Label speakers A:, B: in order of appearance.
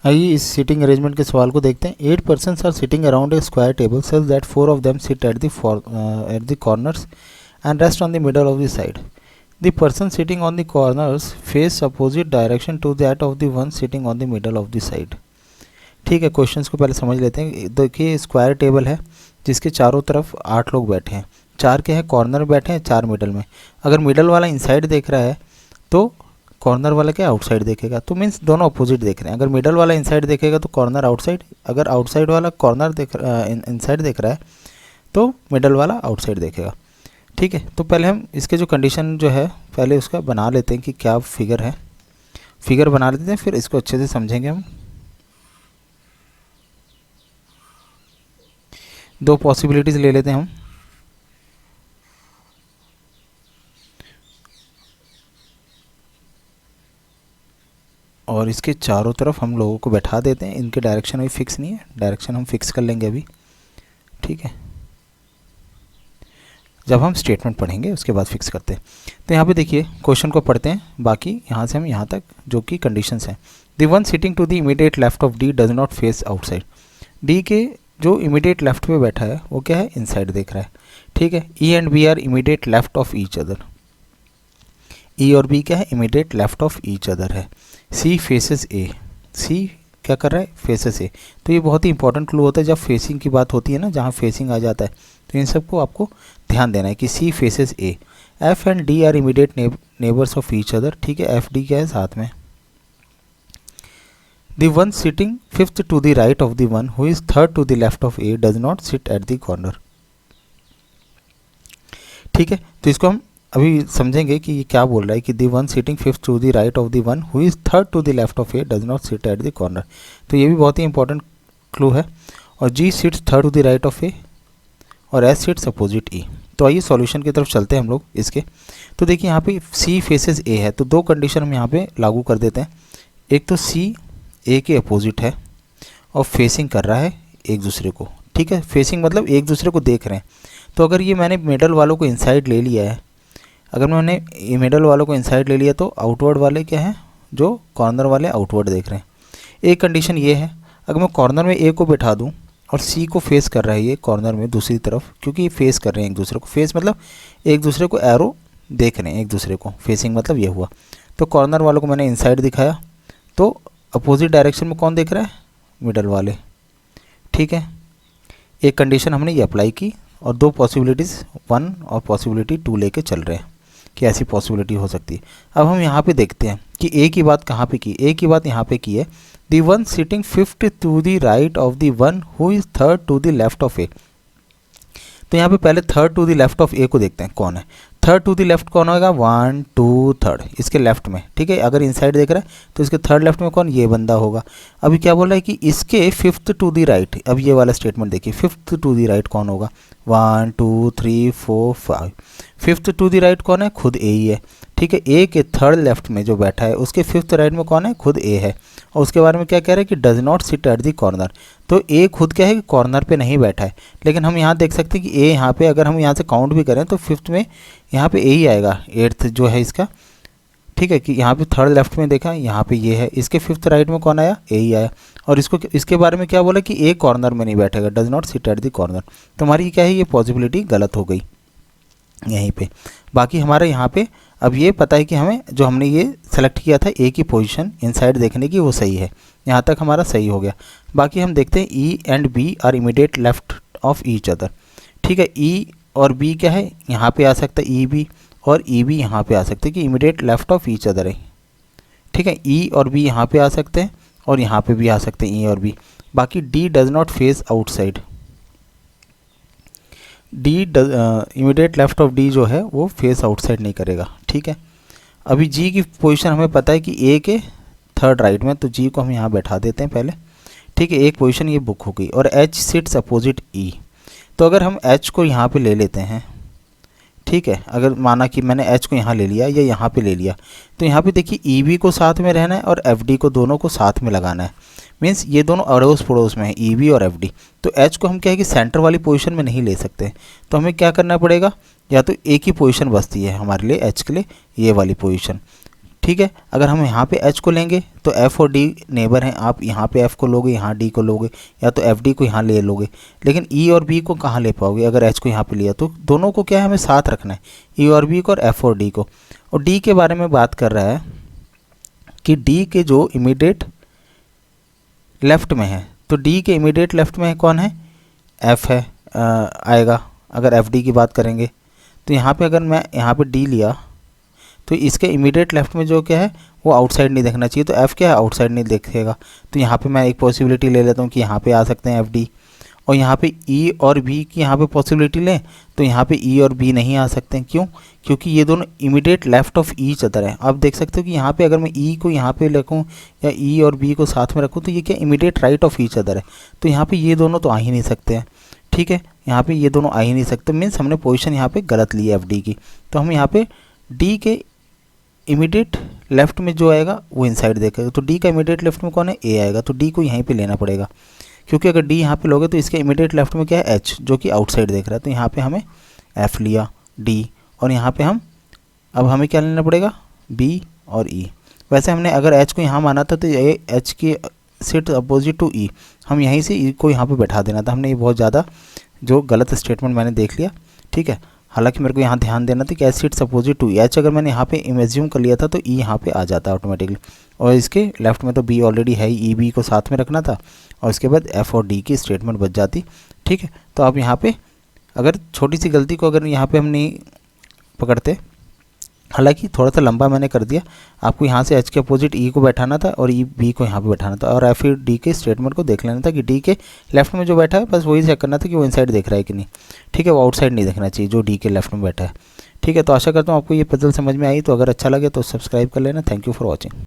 A: आइए इस seating arrangement के सवाल को देखते हैं। 8 persons are sitting around a square table such that 4 of them sit at the corners and rest on the middle of the side. The person sitting on the corners face opposite direction to that of the one sitting on the middle of the side. ठीक है, questions को पहले समझ लेते हैं। देखिए square table है जिसके चारों तरफ 8 लोग बैठे हैं, 4 के हैं कॉर्नर में बैठे हैं, 4 मिडल में। अगर मिडल वाला इनसाइड देख रहा है तो कॉर्नर वाला क्या आउटसाइड देखेगा, तो मीन्स दोनों अपोजिट देख रहे हैं। अगर मिडल वाला इनसाइड देखेगा तो कॉर्नर आउटसाइड, अगर आउटसाइड वाला कॉर्नर इनसाइड देख रहा है तो मिडल वाला आउटसाइड देखेगा। ठीक है, तो पहले हम इसके जो कंडीशन जो है पहले उसका बना लेते हैं कि क्या फिगर है। फिगर बना लेते हैं फिर इसको अच्छे से समझेंगे हम। दो पॉसिबिलिटीज़ ले लेते हैं हम। और इसके चारों तरफ हम लोगों को बैठा देते हैं। इनके डायरेक्शन अभी फिक्स नहीं है, डायरेक्शन हम फिक्स कर लेंगे अभी। ठीक है, जब हम स्टेटमेंट पढ़ेंगे उसके बाद फिक्स करते हैं। तो यहाँ पे देखिए क्वेश्चन को पढ़ते हैं, बाकी यहाँ से हम यहाँ तक जो कि कंडीशंस हैं। The one sitting to the immediate left of D does not face outside. D के जो इमीडिएट लेफ्ट पे बैठा है वो क्या है, इनसाइड देख रहा है। ठीक है, E and B are immediate left of each other. E और बी क्या है, immediate left of each other है। सी फेसेस ए, सी क्या कर रहा है, फेसेस ए। तो ये बहुत ही इंपॉर्टेंट क्लू होता है जब फेसिंग की बात होती है ना, जहाँ फेसिंग आ जाता है तो इन सबको आपको ध्यान देना है कि C faces A. F and D are immediate neighbours of each other. ठीक है, एफ डी क्या है साथ में। The one sitting fifth to the right of the one who is third to the left of A does not sit at the corner. ठीक है, तो इसको हम अभी समझेंगे कि ये क्या बोल रहा है कि the one seating fifth to the right of the one who is third to the left of A does not sit at the corner. तो ये भी बहुत ही इंपॉर्टेंट क्लू है। और G sits third to the right of A और S seats opposite ई। तो आइए सॉल्यूशन की तरफ चलते हैं हम लोग इसके। तो देखिए यहाँ पे सी फेसेस ए है तो दो कंडीशन हम यहाँ पे लागू कर देते हैं। एक तो सी ए के अपोजिट है और फेसिंग कर रहा है एक दूसरे को। ठीक है, फेसिंग मतलब एक दूसरे को देख रहे हैं। तो अगर ये मैंने मिडल वालों को इनसाइड ले लिया है, अगर मैंने मिडल वालों को इनसाइड ले लिया तो आउटवर्ड वाले क्या हैं, जो कॉर्नर वाले आउटवर्ड देख रहे हैं। एक कंडीशन ये है, अगर मैं कॉर्नर में ए को बैठा दूं और सी को फेस कर रहा है ये कॉर्नर में दूसरी तरफ, क्योंकि ये फेस कर रहे हैं एक दूसरे को। फेस मतलब एक दूसरे को एरो देख रहे हैं एक दूसरे को, फेसिंग मतलब ये हुआ। तो कॉर्नर वालों को मैंने इनसाइड दिखाया तो अपोजिट डायरेक्शन में कौन देख रहा है, मिडल वाले। ठीक है, एक कंडीशन हमने ये अप्लाई की और दो पॉसिबिलिटीज़ 1 और पॉसिबिलिटी 2 लेके चल रहे हैं कि ऐसी पॉसिबिलिटी हो सकती है। अब हम यहाँ पे देखते हैं कि ए की बात कहाँ पे की। ए की बात यहाँ पे की है, the one sitting fifth to the right of the one who is third to the left of A. तो यहाँ पे पहले third to the left of A को देखते हैं कौन है। थर्ड टू द लेफ्ट कौन होगा, 1 2 3 इसके लेफ्ट में। ठीक है, अगर इनसाइड देख रहा है तो इसके थर्ड लेफ्ट में कौन, ये बंदा होगा। अभी क्या बोल रहा है कि इसके फिफ्थ टू द राइट। अब ये वाला स्टेटमेंट देखिए, फिफ्थ टू द राइट कौन होगा, 1 2 3 4 5। फिफ्थ टू द राइट कौन है, खुद ए ही है। ठीक है, ए के थर्ड लेफ्ट में जो बैठा है उसके फिफ्थ राइट में कौन है, खुद ए है। और उसके बारे में क्या कह रहा है कि does not sit at the corner. तो ए खुद क्या है कि कॉर्नर पे नहीं बैठा है, लेकिन हम यहाँ देख सकते हैं कि ए यहाँ पे अगर हम यहाँ से काउंट भी करें तो फिफ्थ में यहाँ पे ए ही आएगा, एट्थ जो है इसका। ठीक है, कि यहाँ पे थर्ड लेफ्ट में देखा, यहाँ पे ये है, इसके फिफ्थ राइट में कौन आया, ए ही आया। और इसको इसके बारे में क्या बोला कि ए कॉर्नर में नहीं बैठेगा, does not sit at the corner. तो हमारी क्या है, ये पॉसिबिलिटी गलत हो गई यहीं पे। बाकी हमारे यहाँ पे अब ये पता है कि हमें जो हमने ये सेलेक्ट किया था ए की पोजीशन इनसाइड देखने की वो सही है, यहाँ तक हमारा सही हो गया। बाकी हम देखते हैं E and B are immediate left of each other. ठीक है, ई और बी क्या है, यहाँ पे आ सकता है ई बी, और ई बी यहाँ पे आ सकते हैं कि immediate left of each other है। ठीक है, ई और बी यहाँ पे आ सकते हैं और यहाँ पे भी आ सकते हैं ई और बी। बाकी D does not face outside. D immediate left of D जो है वो फेस आउटसाइड नहीं करेगा। ठीक है, अभी जी की पोजीशन हमें पता है कि ए के थर्ड राइट में, तो जी को हम यहाँ बैठा देते हैं पहले। ठीक है, एक पोजीशन ये बुक हो गई। और एच सिट्स अपोजिट ई। तो अगर हम एच को यहाँ पे ले लेते हैं, ठीक है, अगर माना कि मैंने एच को यहाँ ले लिया या यहाँ पे ले लिया, तो यहाँ पे देखिए ई बी को साथ में रहना है और एफ डी को दोनों को साथ में लगाना है। मीन्स ये दोनों अड़ोस पड़ोस में है, ई बी और एफ डी। तो एच को हम क्या है कि सेंटर वाली पोजीशन में नहीं ले सकते, तो हमें क्या करना पड़ेगा, या तो ए की पोजीशन बचती है हमारे लिए एच के लिए, ये वाली पोजीशन। ठीक है। अगर हम यहाँ पे एच को लेंगे तो एफ और डी नेबर हैं, आप यहाँ पे एफ को लोगे, यहाँ डी को लोगे, या तो एफ डी को यहाँ ले लोगे, लेकिन ई और बी को कहाँ ले पाओगे अगर एच को यहाँ पे लिया। तो दोनों को क्या है, हमें साथ रखना है, ई और बी को और एफ और डी को। और डी के बारे में बात कर रहा है कि डी के जो इमीडिएट लेफ्ट में है, तो डी के इमीडिएट लेफ्ट में कौन है, एफ है आएगा। अगर एफ डी की बात करेंगे तो यहाँ पे अगर मैं यहाँ पे डी लिया तो इसके इमीडिएट लेफ्ट में जो क्या है वो आउटसाइड नहीं देखना चाहिए, तो एफ़ क्या है, आउटसाइड नहीं देखेगा। तो यहाँ पे मैं एक पॉसिबिलिटी ले लेता हूँ कि यहाँ पे आ सकते हैं एफ डी, और यहाँ पे ई और बी की यहाँ पे पॉसिबिलिटी लें तो यहाँ पे ई और बी नहीं आ सकते हैं। क्यों? क्योंकि ये दोनों immediate left of each other है। आप देख सकते हो कि यहाँ पे अगर मैं ई को यहाँ पे रखूँ या ई और बी को साथ में रखूँ तो ये क्या immediate right of each other है, तो यहाँ पे ये दोनों तो आ ही नहीं सकते हैं। ठीक है, यहाँ पे ये दोनों आ ही नहीं सकते, मीन्स हमने पोजीशन यहाँ पे गलत ली है एफ डी की। तो हम यहाँ पे डी के इमीडिएट लेफ्ट में जो आएगा वो इनसाइड देखेगा, तो डी का इमीडिएट लेफ्ट में कौन है, ए आएगा, तो डी को यहीं पे लेना पड़ेगा। क्योंकि अगर डी यहाँ पे लोगे तो इसके इमीडिएट लेफ्ट में क्या है, एच, जो कि आउटसाइड देख रहा है। तो यहाँ पे हमें एफ लिया, डी, और यहाँ पे अब हमें क्या लेना पड़ेगा, बी और ई। वैसे हमने अगर एच को यहाँ माना था तो ये एच की सिट अपोजिट टू ई, हम यहीं से ई को यहाँ पे बैठा देना था। हमने ये बहुत ज़्यादा जो गलत स्टेटमेंट मैंने देख लिया। ठीक है, हालांकि मेरे को यहाँ ध्यान देना था कि H sits opposite to H, अगर मैंने यहाँ पे इमेज्यूम कर लिया था तो ई यहाँ पे आ जाता ऑटोमेटिकली, और इसके लेफ्ट में तो बी ऑलरेडी है, ई बी को साथ में रखना था, और इसके बाद एफ और डी की स्टेटमेंट बच जाती। ठीक है, तो आप यहाँ पे अगर छोटी सी गलती को अगर यहाँ पे हम नहीं पकड़ते, हालांकि थोड़ा सा लंबा मैंने कर दिया, आपको यहाँ से एच के अपोजिट ई को बैठाना था और ई बी को यहाँ पे बैठाना था, और एफ डी के स्टेटमेंट को देख लेना था कि डी के लेफ्ट में जो बैठा है बस वही चेक करना था कि वो इनसाइड देख रहा है कि नहीं। ठीक है, वो आउटसाइड नहीं देखना चाहिए जो डी के लेफ्ट में बैठा है। ठीक है, तो आशा करता हूँ आपको ये पजल समझ में आई। तो अगर अच्छा लगे तो सब्सक्राइब कर लेना। Thank you for watching.